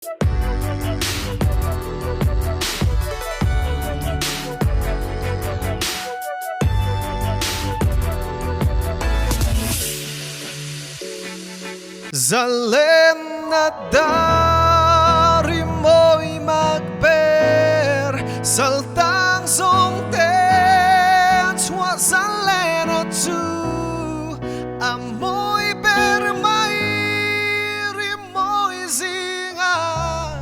Zalen na dari mo'y magber Saltang song tens wa zalen na tu Amoy ber mairi mo'y zingan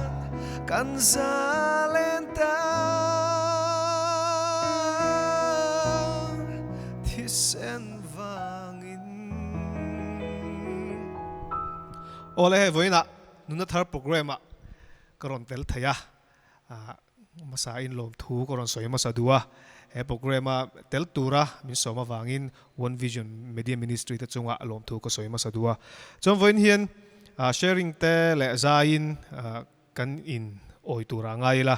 Kan zalen tan Tisen vangin Oleh voina nuna thar program karon tel thaya masain lom thu karon soi masadua he program tel tura min soma wangin One Vision Media Ministry te chunga lom thu ko soi masadua chom voin hian sharing te le zain kan in oi tura ngai la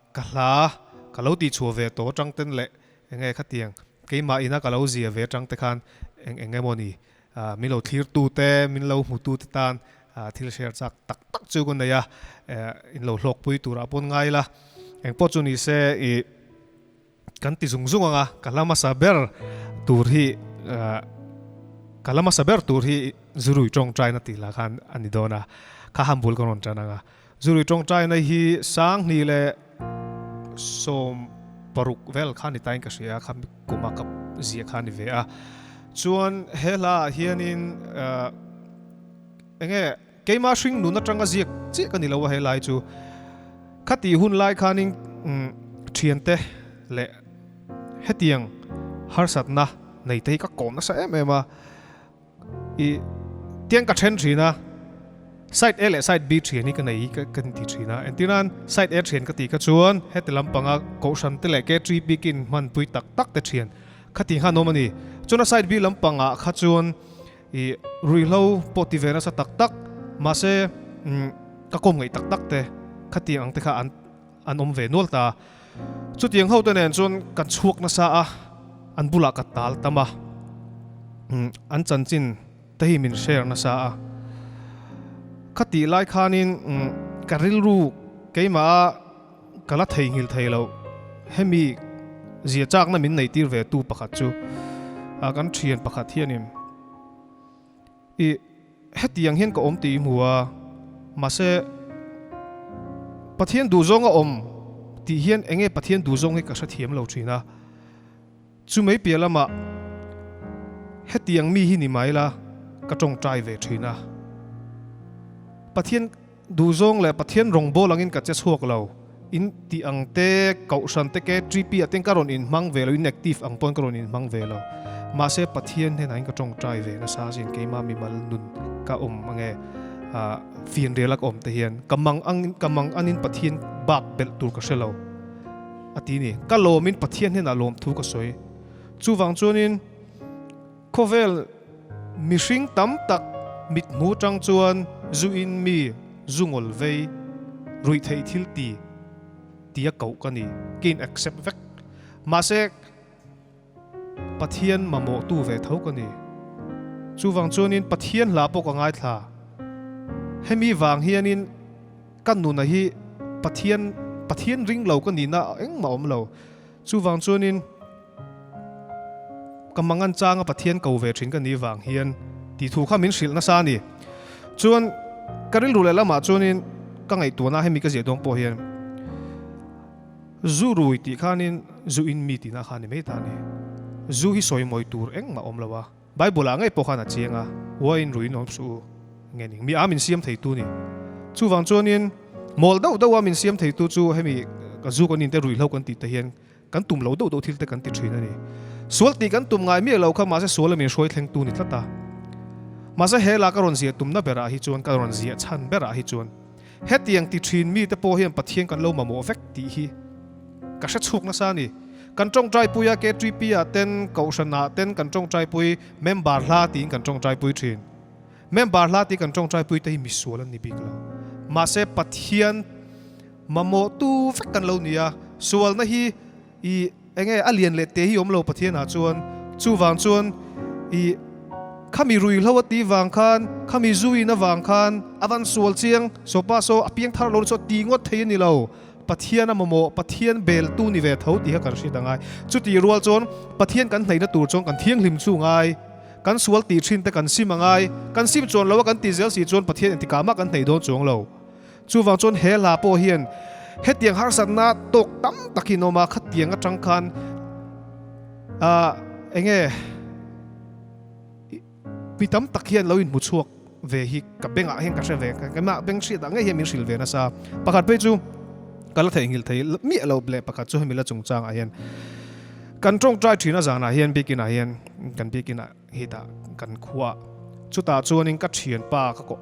kala kalau ti chuve to tang ten le nge khatiang keima ina kalau zia ve tang te khan enge moni min lo thlir tu te min lo mu tu te tan thil share chak tak tak chu gon ya in lo hlok pui tura pon ngai la eng po chu ni se i kan ti zung zung anga kalama saber tur hi zurui tong trai na ti la khan ani dona kha hambul konon chananga zurui tong trai na hi sang ni le som paruk vel khan ni tain ka sia kham kuma kap zia khan ni ve a chuan hela hianin enge keima hring nuna tanga ziak chi kan nilawa helai chu khati hun lai khanin thiante le hetiang harsatna nei te ka kom na sa ema I tiang ka then thina side A le side B thini ka nei ka kan ti thina entinan side A thien ka ti ka chuan hetelam panga ko san te le ke 3 bikin man pui tak tak te thien khati ha no mani chuna side B lampanga khachuan I ruilo potivena sa tak ma se ka kom ngai tak te khati ang te kha an om ve nol ta chu tiang ho te nen chun kan chuak na sa a an bula ka tal tama an chanchin te hi min share na sa a khati lai khanin karil ru keima kala theingil theilo hemi zia chak na min nei tir ve tu pakhat chu kan thian pakhat hianin I hetiang hian ka om ti muwa mase pathian du zong a om ti hian enge pathian du zong hi ka sa thiam lo thina chu mai pialama hetiang mi hi ni maila ka tong trai ve thina pathian du zong le pathian rong bo langin ka che chuak lo in ti ang te kau san te ke 3p ateng karon in mang ve lo inactive ang pon karon in mang ve lo mase pathian he nain ka tong trai ve na sa sin keima mi mal nun ka ange fian relak om te hian kamang anin pathian bak bel tur ka selo atini ka lomin pathian he na lom thu ka soi chuwang chuanin khovel mishing tam tak mit mu tang chuan zu in mi zungol vei rui thei thil ti tia kau kani kin accept vek mase pathian mamo tu ve thau kani chuwang chuanin pathian la pok angai thla hemi wang hianin kan nu na hi pathian ring lo kani na eng ma om lo chuwang chuanin kamangan changa pathian kau ve thin kani wang hian ti thu kha min sil na sa ni chuan karil ru le lama chuanin ka ngai tu na hemi ka je dong po hian zu rui ti khanin zu in mi ti na khani me ta ni zu hi soi moi tur eng ma om lawa bible angai po khana chenga wa in rui nom su ngening mi amin siam thei tu ni chuwang chuanin mol do wa min siam thei tu chu hemi ka zu kon in te rui lo kan ti te hian kan tum lo do thil te kan ti thina ni sual ti kan tum ngai mi lo kha ma se sual mi soi thleng tu ni tlata ma se hela karon zia tum na bera hi chuan karon zia chan bera hi chuan hetiang ti thin mi te po hian pathian kan lo ma mo vek ti hi ka sha chuk na sa ni kan tong trai puya ke 3p ten kausana ten kan tong trai pui member hla tin kan tong trai pui thin member hla ti kan tong trai pui te hi mi sual ni bigla ma se pathian mamo tu vek kan lo nia sual na hi I enge alien le te hi om lo pathian a chuan chuwang chuan I khami rui hlawati wang khan khami zui na wang khan avan sual chiang sopa so apiang thar lo so tingot thei ni lo pathian amamo pathian bel tu ni ve tho ti ha kar si dangai chuti rual chon pathian kan hneina tur chong kan thiang hlim chu ngai kan sual ti thin te kan sim angai kan sim chon lo kan ti zel si chon pathian ti kama kan hnei don chong lo chu wang chon he la po hian he tiang har san na tok tam takinoma khat tiang atang khan enge pitam takhian lo in muchuak ve hi ka benga hen ka ve ka ma beng shi da nge hi min sil ve na sa pakhat pe chu kala thei ngil thei mi lo ble pakhat chu mi la chungchang a hian kan tong trai thina zana hian bikin a hian kan bikin a hi da kan khuwa chuta chuanin ka thian pa ka ko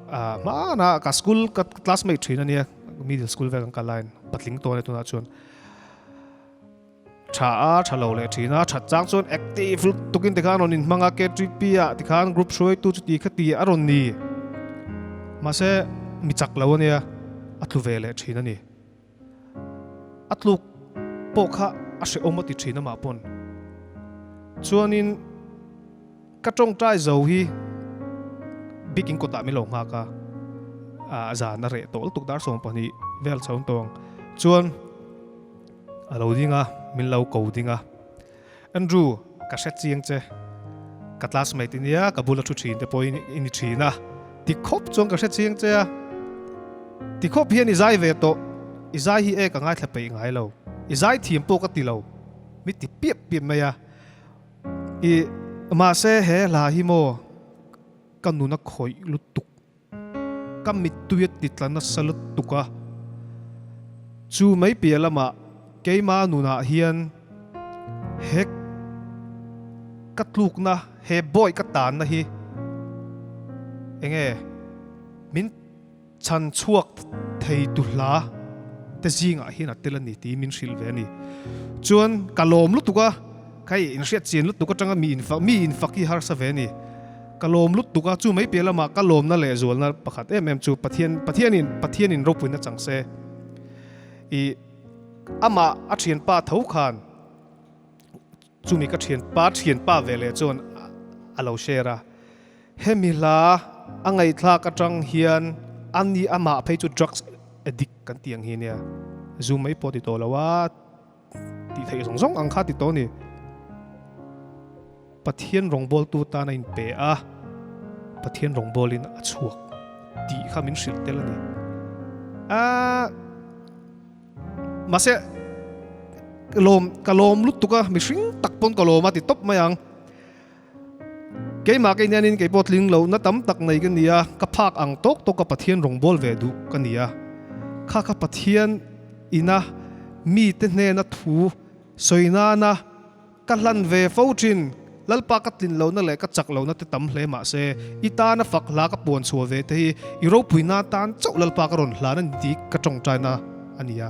ma na ka school ka classmate thina nia middle school ve kan ka line patling to ne tuna chuan tha lo le thina tha chang chon active tukin te khan onin manga ke tripia ti khan group shoi tu chu ti khati aron ni ma se mi chak lo ania atlu ve le thina ni atluk pokha ase omati thina ma pon chuanin ka tong trai zo hi biking ko ta mi lo nga ka za na re tol tuk dar song pani vel chon tong chuan alo dinga min lo ko dinga Andrew ka set chiang che ka classmate nia ka bula thu thin te point in thina ti khop chong ka set chiang che ti khop hian izai ve to izai hi e ka ngai thla pe ngai lo izai thiam po ka ti lo mi ti piep piep maya I ma se he la hi mo kanu na khoi lutuk kam mit tuyet titlana salut tuka chu mai pialama keima nuna hian hek katluk na he boy katan na hi enge min chan chuak thei tu hla te zinga hi na telani ti min sil ve ni chuan kalom lu tuka kai in riat chin lu tuka tanga mi in faki har sa ve ni kalom lu tuka chu mai pelama kalom na le zol na pakhat em chu pathian in ropun na changse I ama a thian pa tho khan chumi ka thian pa vele chon alo shera hemila angai thla ka tang hian ani ama phei chu drugs addict kan tiang hi nia zoom mai poti to lawa ti thei song ang kha ti to ni pathian rongbol tu ta na in pe a pathian rongbol in a chuak ti khamin sil telani mase kalom lut tuka mishing takpon kaloma ti top mayang keima ke nianin ke potling lo na tam tak nei ka nia ka phak ang tok to ka pathian rongbol ve du ka nia kha pathian ina mi te hne na thu soina na ka hlan ve fochin lalpa ka tin lo na le ka chak lo na te tam hle ma se ita na fak la ka pon chuwa ve te hi iro puina tan chau lalpa ka ron hlan an ti ka tong trai na ania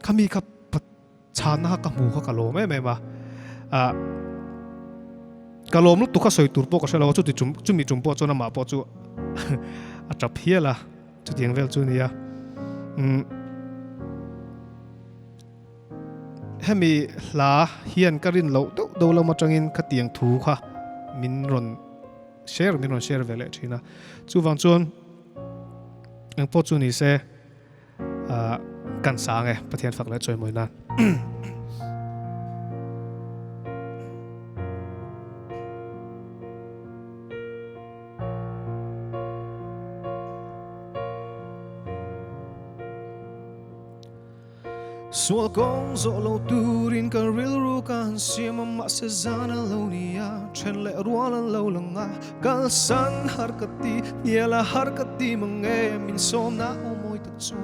khami ka chana ka mu ka kalom me ma kalom lu tu ka soi tur po ka selo chu ti chumi chum po chona ma po chu a chap hiela chu tiang vel chu nia hemi la hian karin lo do lo ma tangin ka tiang thu kha min ron share vele thina chu wang chon ang po chu ni se kan sang pathian fak le choi moi na Sual kong zo lo turin ka ril ru kan siam ma se zana lo nia chen le rualan lo langa kal san harkati yela harkati mange min som na omoi ta chu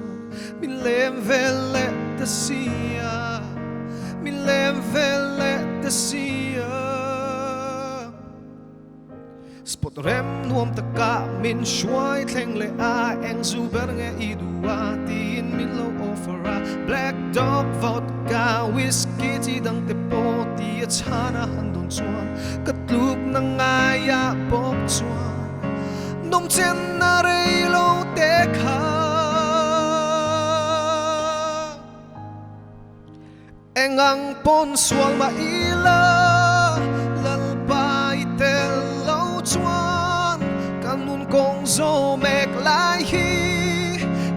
min lem vele ta sia min lem vele ta sia spot rem nuam ta ka min shuai thleng le a eng zu ber nge idua tin min lo ofera black dog vodka whiskey ti dang te po ti a chana han don chuan katluk na ngaya pop chuan nom chen na rei lo te kha engang pon sual ma ila lalpai tel lo chuan zo mek lai hi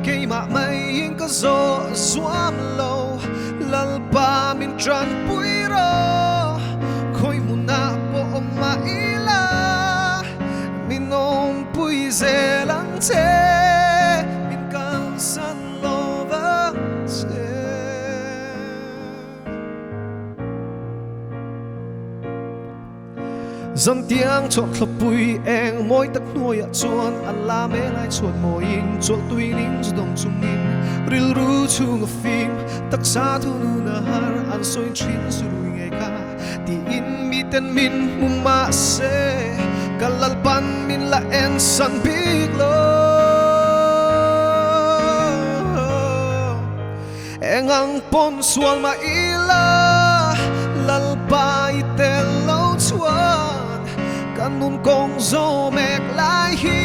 ke ma mai in ka zo suam lo lal pa min tran pui ro khoi muna po ma ila min om pui zelang che min kan san lo va che dân tiếng chọn khập bụi em môi tắc nuôi ạ chuan ăn la mê lại chuột mồi in chuột tuy nín cho đồng chung in ril ru chung a phim tắc xa thu nu na har ăn soi chín suri nghe ca ti in mi ten min mum ma se kalal pan min la en san big lo engang pon sual ma ila lal pa itel lo chuan kanun kong zo mek lai hi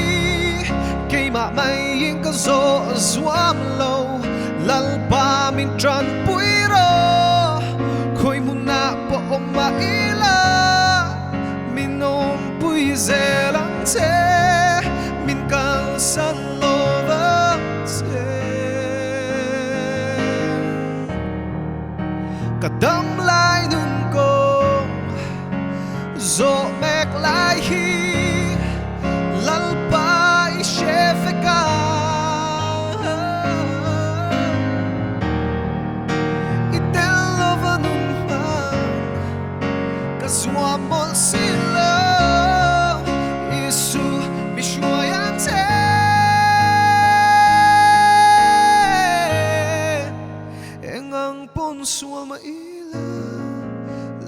ke ma mai in ka zo zuam lo lal pa min tran pui ro khoi muna po ma ila min om pui zelang che min kan san lo va che kadam lai nun kong zo mek lai hi lal pa i shefeka itel lovanun man ka zuamol sila isu mishuayan te engang pon suama ila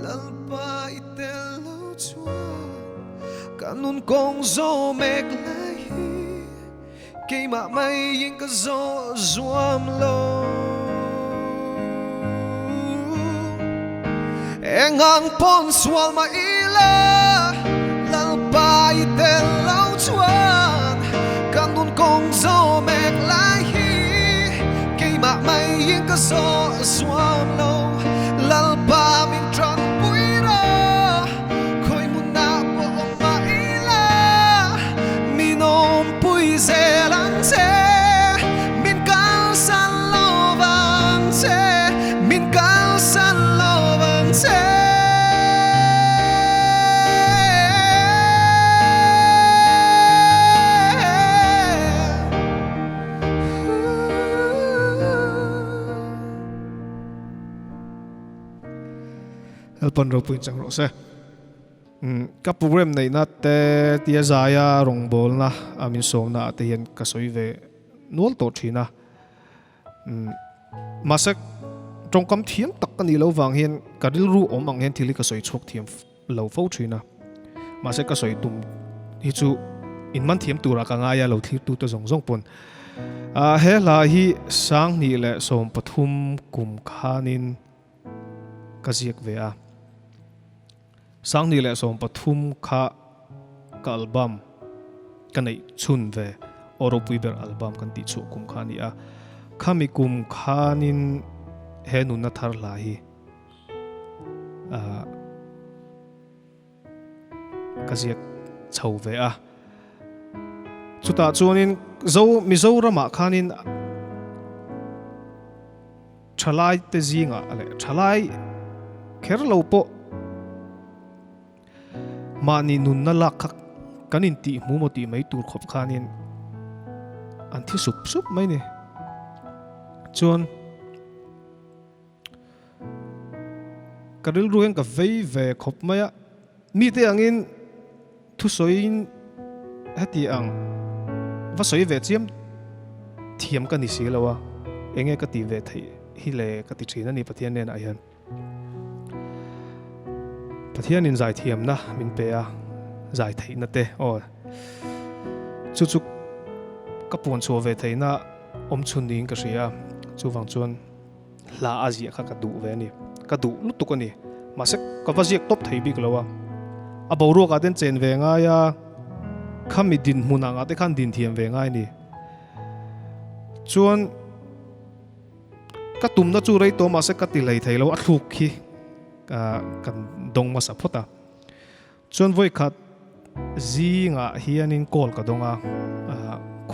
lal pa itel lo chuan kanun kong zo mek lai hi ke ma mai in ka zo zuam lo engang pon sual ma ila lal pa itel lo chuan kanun kong zo mek lai hi ke ma mai in ka zo zuam lo lal pa min tran pui ro khoi muna po ma ila min om pui zelang che min kan san lo vang che min kan san lo vang che elpon ro pui chang ro se các program này na te tia zaya rong bol na amin som na te hian ka soi ve nual to thina masak trong kam thiam tak ani lo wang hian kadil ru om ang hian thili ka soi chok thiam lo fo thina masak ka soi tum hi chu in man thiam tura ka nga ya lo thli tu to zong zong pon he la hi sang ni le som pathum kum khanin ka ziak ve a sang ni le som pathum kha ka album kanai chun ve oro puiber album kan ti chu kum khani a khami kum khanin he nu na thar la hi ka ziak chho ve a chuta chuanin zo mizorama khanin thalai te zinga ale thalai kherlo po mani nun na lakhak kanin ti mu mo ti mai tur khop khanin an thi sup sup mai ne chon karil rueng ka vei ve khop maya mi te angin thu soin hati ang va soi ve chiam thiam ka ni si lawa enge ka ti ve thei hi le ka ti thina ni pathian nen a hian pathian in zai thiam na min pe a zai thei na te o chu chu ka pon chu ve thei na om chun ding ka ria chu wang chuan la azia kha ka du ve ni ka du lu tu ko ni ma se ka vaziek top thei bik lawa a bo ro ka den chen ve nga ya khami din huna nga te khan din thiam ve ngai ni chuan ka tum na chu rei to ma se ka ti lei thei lo a thuk khi kan dong ma sa phota chuan voi khat zi nga hianin kol ka donga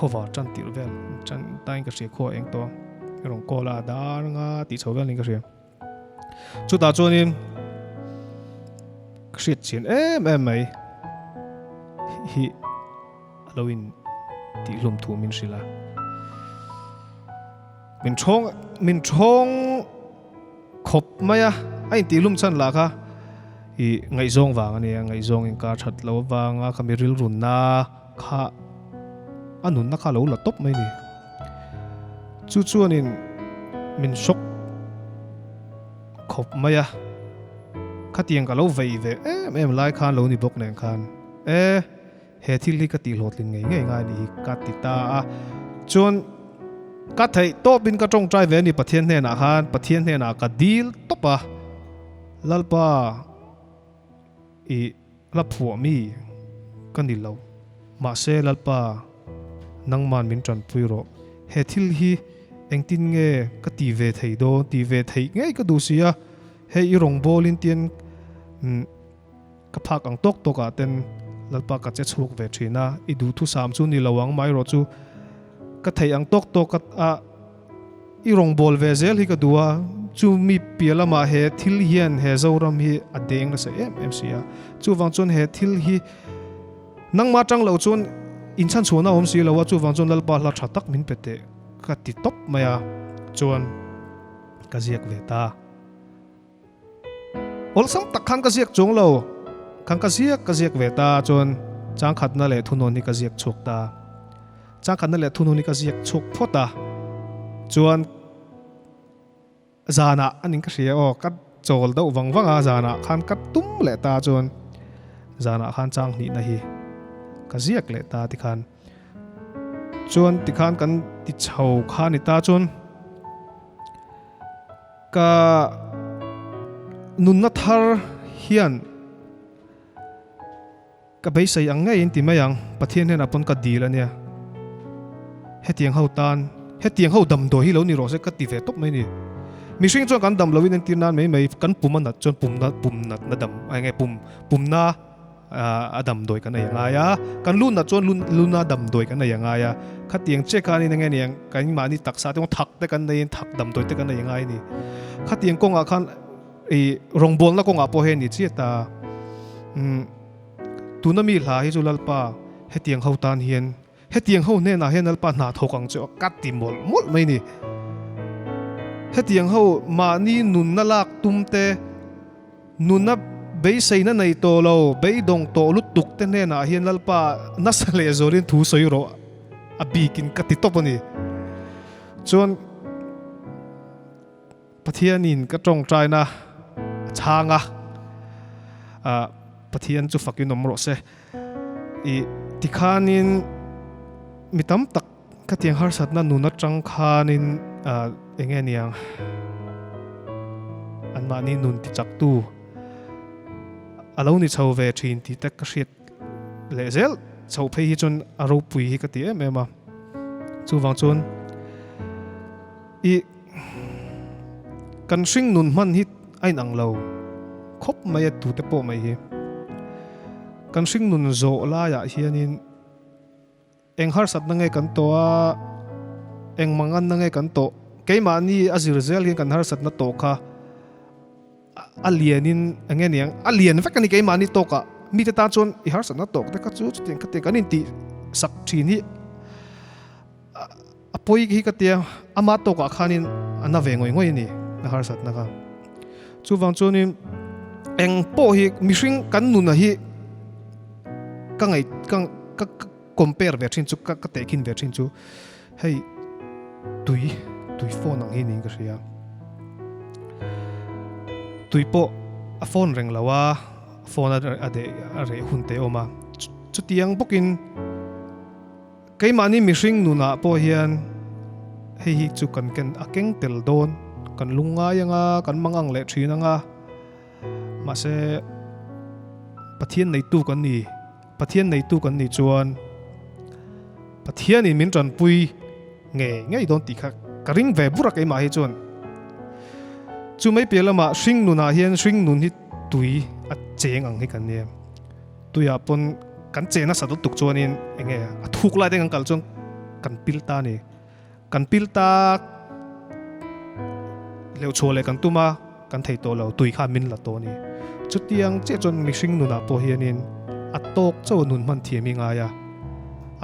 khô vào chân tiểu về chân tay cái gì khô anh to rong cô là đá nga tí sầu về linh cái gì chú ta cho nên cái chuyện em mày hi Halloween tí lùm thu mình xí là mình chong khop mày à anh tí lùm chân là cả hi ngày zong vàng anh em ngày zong anh cả chặt lâu vàng à kami ril run na kha anun na kha lâu là top mày nè chú nên mình sốc khop mày à khát tiền cả lâu về em lại khan lâu ni bốc nè khan he thil li ka ti lot lin ngai ngai ni ka ti ta chon ka thei to bin ka tong trai ve ni pathian ne na khan pathian ne na ka deal topa lalpa i la phu mi kan ni lo ma se lalpa nang man min tran pui ro he thil hi eng tin nge ka ti ve thei do ti ve thei ngai ka du sia he i rong bolin tian ka phak ang tok to ka ten lalpa ka che chuk ve thina i du thu sam chu ni lawang mai ro chu ka thei ang tok to ka i rong bol ve zel hi ka duwa chu mi piala ma he thil hian he zoram hi adeng na se em sia chu wang chon he thil hi nang ma tang lo chon in chan chuna om si lo chu wang chon lalpa la tha tak min pete ka ti top maya chon ka ziak ve ta ol sam tak khan ka ziak chong lo khang ka ziak ve ta chon chang khat na le thunon ni ka ziak chok ta chang khat na le thunon ni ka ziak chok phota chuan zana aning ka ria o kat chol do wangwanga zana khan kat tum le ta chuan zana khan chang ni na hi ka ziak le ta ti khan chuan ti khan kan ti chho khan ni ta chuan ka nun na thar hian ka bei sai ang ngai ti mayang pathian hen apon ka dil ania hetiang ho tan hetiang ho dam do hi lo ni ro se ka ti ve top mai ni mi swing chuan kan dam lovin tin nan mai kan pum na chuan pum na dam ai ngai pum na adam doi kan ai nga ya kan lu na chuan lu na dam doi kan ai nga ya khatiang che ka ni nge niang kan ma ni taksa te thak te kan nei thak dam doi te kan ai nga ni khatiang kong a khan e rong bol na kong a po he ni chi ta tunami hla hi chu lalpa hetiang ho tan hian hetiang ho ne na hen lalpa na thokang chu kat ti mol mai ni hetiang ho ma ni nun na lak tumte nun na bei sei na nei to lo bei dong to lut tuk te ne na hian lalpa nasale zorin thu soi ro abikin kati topani chon pathianin ka tong trai na changa pathian chu fakin nomro se i tikhanin mitam tak ka tiang har sat na nuna tang khanin enge niang anma ni nun ti chak tu alo ni chho ve thin ti tak ka hriat le zel chho phei hi chon aro pui hi ka ti em a chu wang chon i kan hring nun man hi ai nang lo khop mai tu te po mai hi kan hring nun zo la ya hianin eng har sat na nge kan to a eng mangan na nge kan to keima ni azir zel hi kan har sat na to kha alienin enge niang alien vek ani keima ni to ka mi te ta chon I har sat na to te ka chu chu ka te kan in ti sak thin hi apoi hi ka te ama to ka khanin ana ve ngoi ni na har sat na ka chu wang chonin eng po hi mihring kan nu na hi ka ngai ka compare ve thin chu ka te kin ve thin chu hei tui phone ang hi ning ka ria tui po a phone reng lawa phone ade are hunte oma chu tiang bokin keimani mihring nu na po hian hei hi chu kan akeng tel don kan lunga yanga kan mangang le thina nga ma se pathian nei tu kan ni chuan pathian in min tran pui nge don ti kha karing ve burak ei ma hi chuan chu mai pelama hring nuna hian hring nun hi tui a cheng ang hi kan ne tuya pon kan chena sa tuk chuan in enge a thuk lai deng kal chung kan pilta ni kan pilta leo chole kan tuma kan thei to lo tui kha min la to ni chutiang che chon mishing nuna po hianin atok chaw nun man thiami nga ya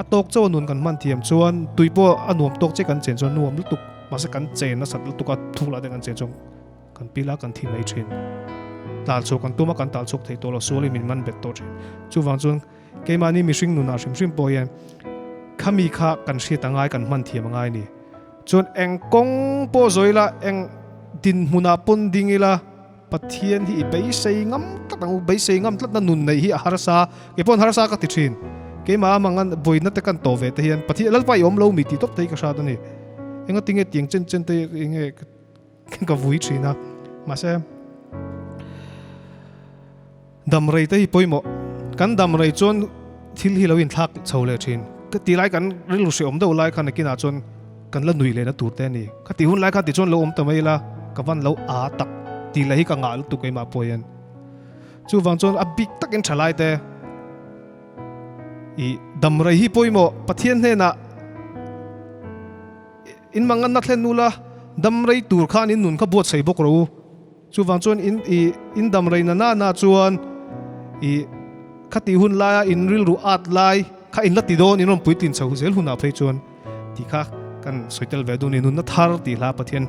atok chaw nun kan man thiam chuan tuipo anuam tok che kan chen chon nuam lutuk masa kan chen na sat lutuka thula de kan chen chong kan pila kan thi mai thin tal chok kan tuma kan tal chok thei to lo soli min man bet to thin chu wang chun keimani mishing nuna shim po yan khami kha kan hri tangai kan man thiam ngai ni chon engkong po zoila eng din huna pon dingila pathian hi bei sei ngam tatang bei sei ngam tlat na nun nei hi harsa ke pon harsa ka ti thin ke ma mangan boina te kan to ve te hian pathi lal pai om lo mi ti top thei ka sha da ni enga tinge tiang chen chen te enge ka vui thina ma se dam rei te hi poimo kan dam rei chon thil hi loin thak chole thin ka ti lai kan rilu se om do lai khan kina chon kan la nui le na tur te ni ka ti hun lai kha ti chon lo om ta mai la ka van lo a tak ti lai ka ngal tu kai ma poyan chu wang chon a big tak in thalai te i dam rei hi poimo pathian he na in mangan na thlen nula dam rei tur khan in nun kha bot sei bok ro chu wang chon in dam rei na chuan i khati hun la in ril ru at lai kha in lati don in rom puitin chau zel huna phei chuan ti kha kan soitel ve du ni nun na thar ti la pathian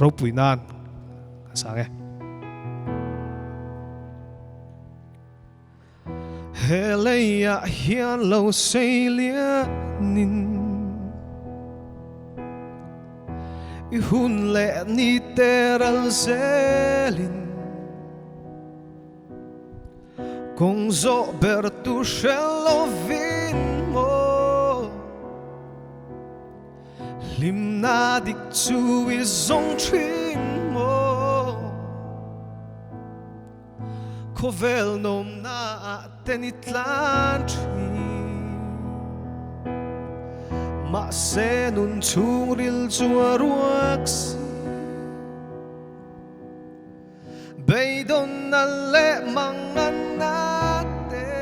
ro puinan sange Helaya hian lo sei lia nin I hun le ni teral zelin Kung zo ber tu shelovin mo Lim na dik chu I zong trin mo Kovel nom na tenitlan trin Ma se nun chung ril chua ruak si Beidon na le mangan natin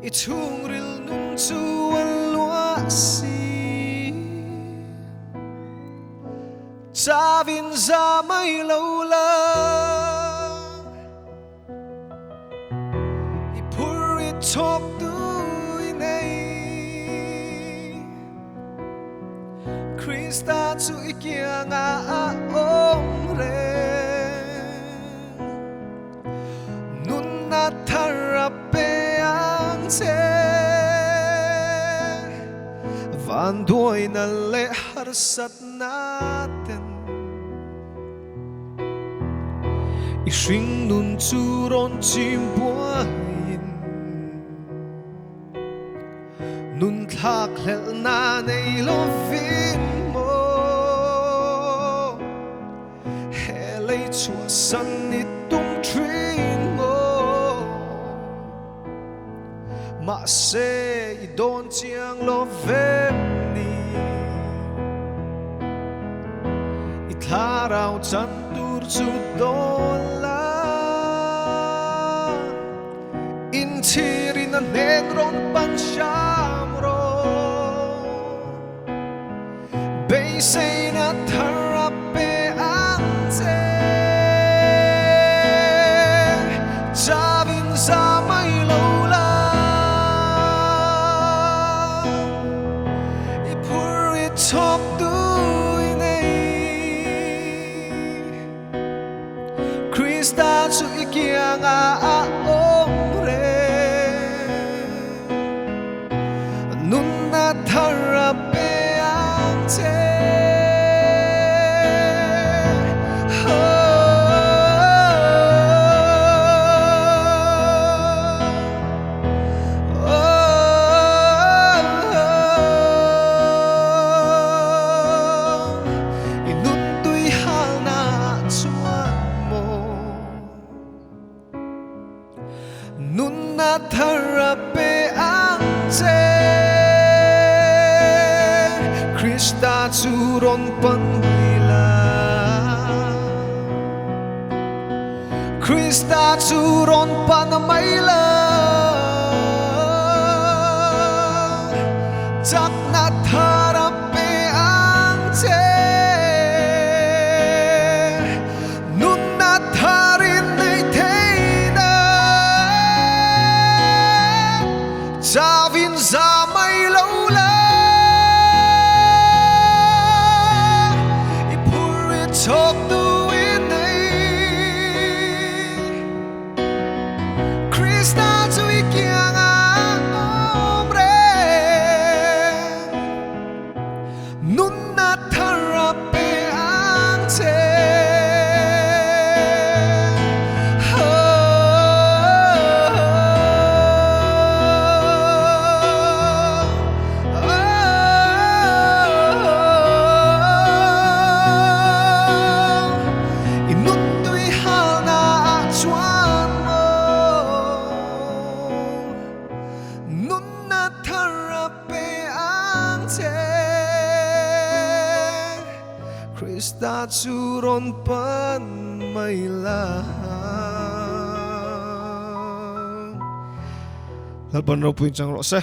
I chung ril nung chua luak si Savin za may lawla Ipuri tok tu inay Krista tu ikia nga omre Nun natarape ang te Vandoy na leharsat natin Ishing nun churon chimpuayin Nun thaklel na nei lovin mo Helay chua san itung trin mo Ma se idon chiang lovem ni Itlaraw chan tur chu dola Intirin na negron panshamro Beisay na tharape ante Javin sa may lola Ipuri tok tu Krista su ikia nga omre Nun na tharape ang te Inuntu'y hal na chuan Nun natharape ang te Krista churon panwila Krista churon panamayla chắc nát thà đập bê ang chê nun nát thà rin nay thế na cha vin ra mây lâu la i pur it chok tu in nay Krista chu i kiang om re nun na thara pe ang che inut tui hal na chuan mo nun na thara pe ang che Krista chu ron pan mai la lalpan ro puin chang ro se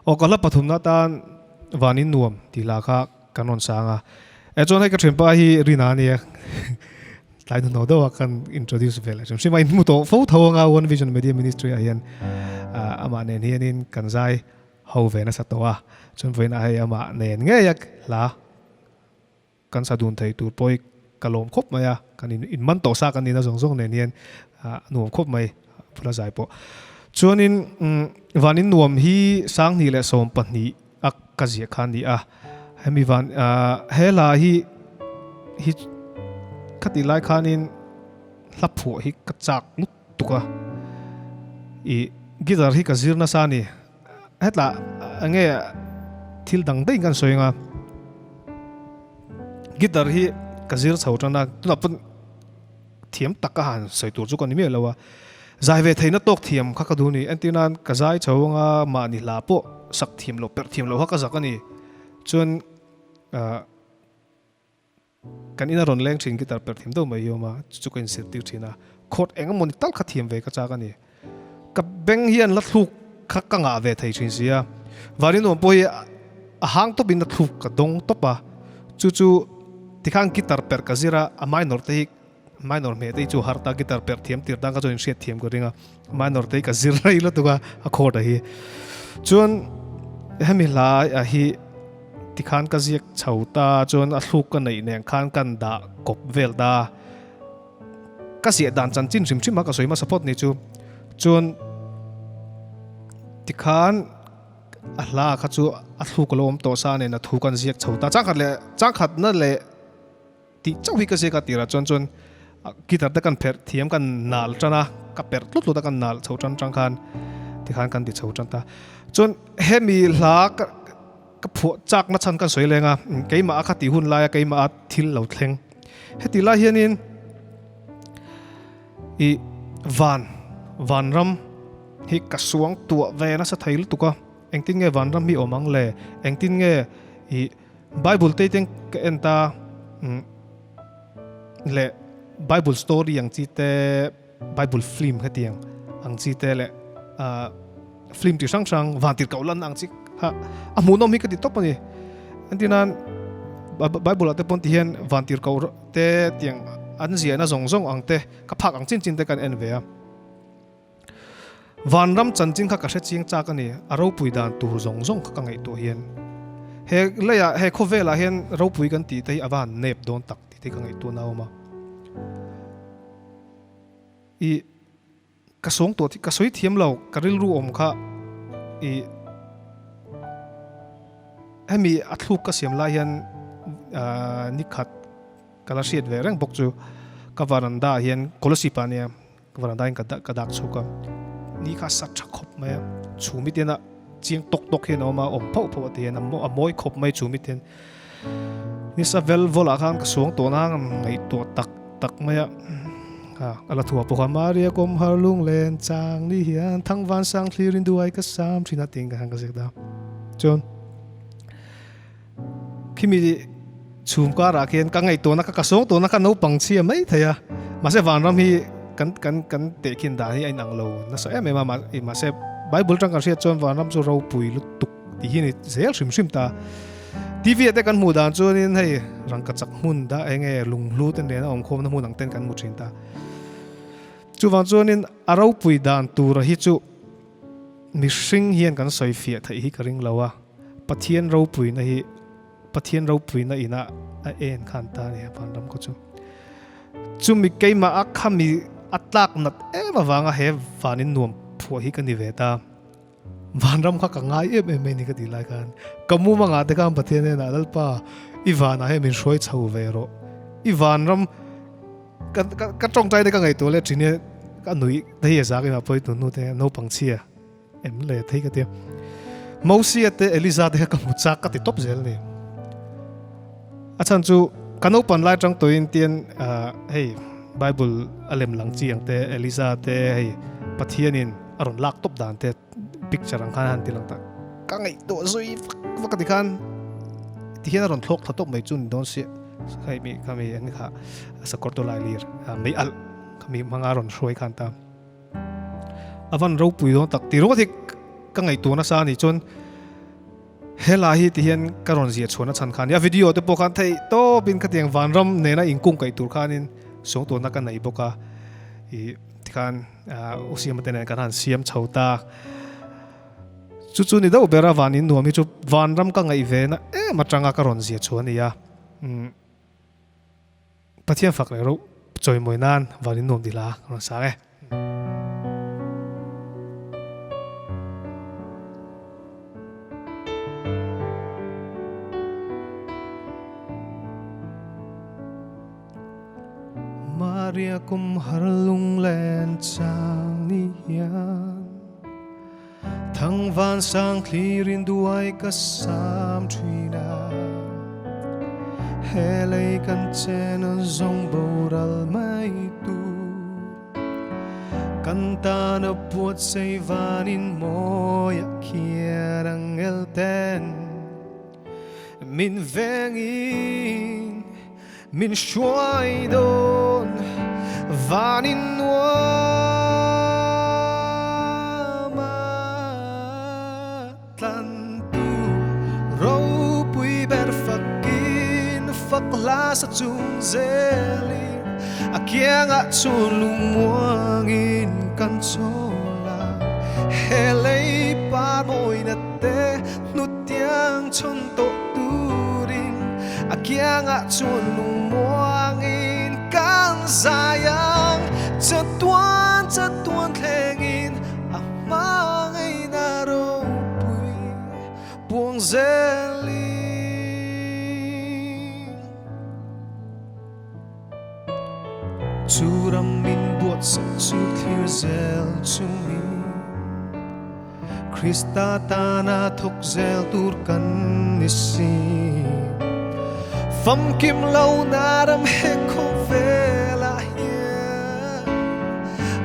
o kala pathum na tan vanin nuam ti la kha kanon sanga e chon hai ka thempa hi rina ni lai no do kan introduce vel chim sima in muto fo thawanga One Vision Media Ministry a hian ama nen hian in kan zai ho ve na satwa chon voin a hai ama nen nge yak la kan sa dun thei tur poi kalom khop maya kan in man to sa kan ni na zong zong nen hian nuam khop mai phula zai po chuanin vanin nuam hi sang ni le som pahni ak kazia khan ni a hemi van hela hi khati lai khanin hlaphu hi kachak lut tuka i gidar hi kazir na sa ni hetla ange thil dang dei kan soinga gidar hi kazir chhawtana tuna pun thiam taka han saitur chu kan mi lawa zai ve theina tok thiam kha ka du ni antinan kazai chhawanga ma ni la po sak thiam lo per thiam lo ha ka zakani chun kan ina ron leng thin gitar per thiam do mai yoma chu kan sir tir thina khot eng mon tal kha thiam ve ka cha ka ni ka beng hian la thuk kha ka nga ve thei thin sia varin no poi a hang to bin na thuk ka dong to pa chu tikhang gitar per ka zira a minor te minor me te chu harta gitar per thiam tir dang ka join set thiam ko ringa minor te ka zir rai la tuka a khot a hi chun hemi la a hi tikhan ka ziak chhauta chon a thluk ka nei neng khan kan da kop vel da ka sia dan chan chin rim chima ka soima support ni chu chon tikhan a hla kha chu a thluk lom to sa ne na thu kan ziak chhauta chang khat na le ti chau hi ka se ka tira chon gitar ta kan pher thiam kan nal chana ka per tlut ta kan nal chhau chan chang khan tikhan kan ti chhau chan ta chon hemi hla ka phu chak na chan kan soi lenga keima a khati hun la keima a thil lo thleng heti la hianin i van ram hi ka suang tua ve na sa thail tuka engtin nge van ram mi omang le engtin nge i bible te teng ka enta le bible story yang chi te bible film hetiang ang chi te le film ti sang van tir kaulan ang chi ha amunom hi ka ti top ani antinan bible ate pon ti hian van tir kau te tiang an zia na zong ang te ka phak ang chin te kan en ve a van ram chan chin kha ka hre ching cha ka ni aro pui dan tur zong ka ngai to hian he leya he khovela hian ro pui kan ti te awan nep don tak ti te ka ngai to nauma i ka song to ti ka soi thiam lo ka ril ru om kha i hemi athluk ka siam la hian nikhat kala siat ve reng bok chu ka varanda hian kolosi pa ne ka varanda in ka dak chu ka ni kha sat khop mai chumi tena chiang tok he no ma om pho te na a moi khop mai chumi ten ni sa vel vola khan ka song to na ngai to tak mai ala thua po maria kom harlung len chang ni hian thangwan sang thlirin duai ka sam thina ting ka hang ka sekda chon kimi chum ka ra khen ka ngai to na ka song to na ka no pang chi mai thaya ma se van ram hi kan te kin da hi ai nang lo na so em ma se Bible tang kan sia chon vanram chu ro pui lu tuk ti hi ni zel sim ta TV te kan mu dan chuan in hei rang ka chak mun da enge lung lu ten ne ong khom na mun ang ten kan mu thin ta chu wang chuan in aro pui dan tur hi chu mi hring hian kan soi fia thei hi ka ring lawa pathian ro pui na hi pathian ro pui na ina a en khan ta ne vanram ko chu chu mi keima a khami atlak nat ema wanga he vanin nuam phu hi kan ni ve ta vanram kha ka ngai em ni ka di lai kan kamu manga te kam pathian ne na dalpa ivana he min roi chho ve ro ivanram ka tong tai de ka ngai to le thine ka nui dei za ka poi tu nu te no pangchia em le thei ka te Mausia te Eliza te ka mu chak ka ti top zel ni achan chu kano pan lai tang to in tian hey Bible alem lang chi ang te Eliza te hey pathianin aron lak top dan te picture ang khan ti lang ta ka ngai to zui fakati khan ti hian aron thlok thatop mai chun don se khai mi kami ang kha sa korto lai lir mai al kami mangaron roi khan ta avan ro pui don tak ti ro thik ka ngai to na sa ni chon hela hi ti hian karon zia chhona chan khan ya video te po khan thei to bin ka tiang vanram ne na ingkung kai tur khanin song to na ka nei boka i ti khan usiam te ne kan han siam chhota chu ni do bera vanin nuami chu vanram ka ngai ve na matanga karon zia chhoni ya pathian fak le ro choi moi nan vanin nom dila ron sa nge Maria kum harlung len chang ni hian thang van sang clearin duai ka sam thina helei kan chen zong boral mai tu kan ta na puat sei vanin moya kiarang elten min vengin min shuai don vanin nuama tlan tu ro pui ber fakin fakla sa chung zeli akianga chun lung muangin kan chola helei pa moi na te nutiang chon to turing akianga chun lung muangin kan sayang chatuan thlengin amangai na ro pui buang zeli churam min buat sa chu clear zel chumi Krista tana thok zel tur kan nisin Fam kim lâu naram he kho vela hian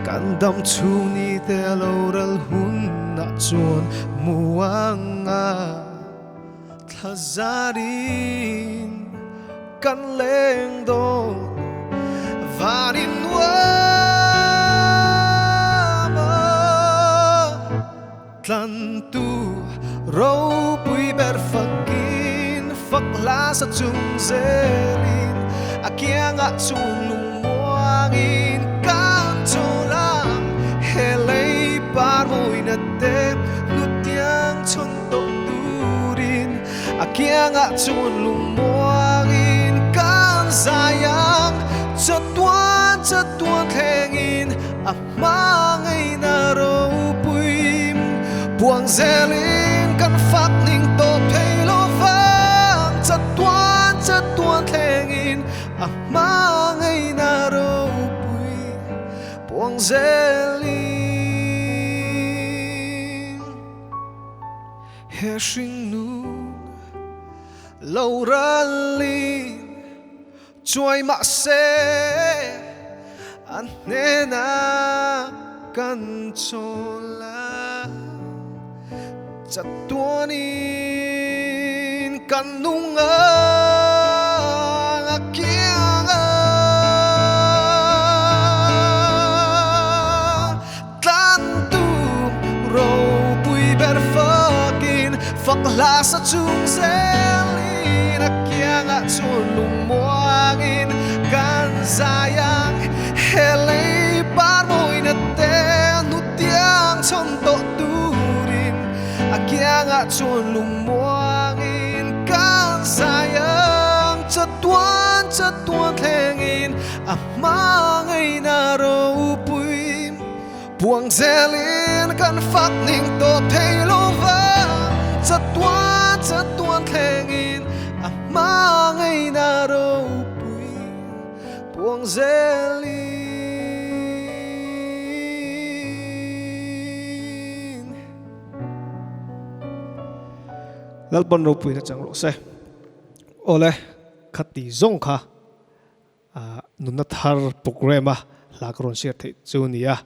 kan dam chu ni te lo ral hun na chuan muanga thazarin kan leng do varin wama tlan tu ro pui ber fakin fakla sa chung zelin akianga chung lung muangin kan chola helei par moi na te nutiang chon to turin akianga chung lung muangin kan sayang chatuan thlengin amangai na ro puim buang zelin kan fak ning to pelo chatuan thlengin amangai na ro pui buang zelin he shing nu lo ralin chuai ma se anena kan chola chatuanin kanunga akianga tantu ro la sa chung zeli na kia nga chun lung muangin kan zayang helei par moi na te nu tiang chon to turin akia nga chun lung muangin kan zayang chatuan thlengin amangai na ro pui buang zelin kan fak ning to theilova chatuan thlengin amangai na ro pui buang zelin lalpon ro pui na chang ro se ole khati zong kha nunna thar programa lakron share the chunia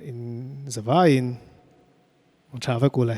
in zavain travel kule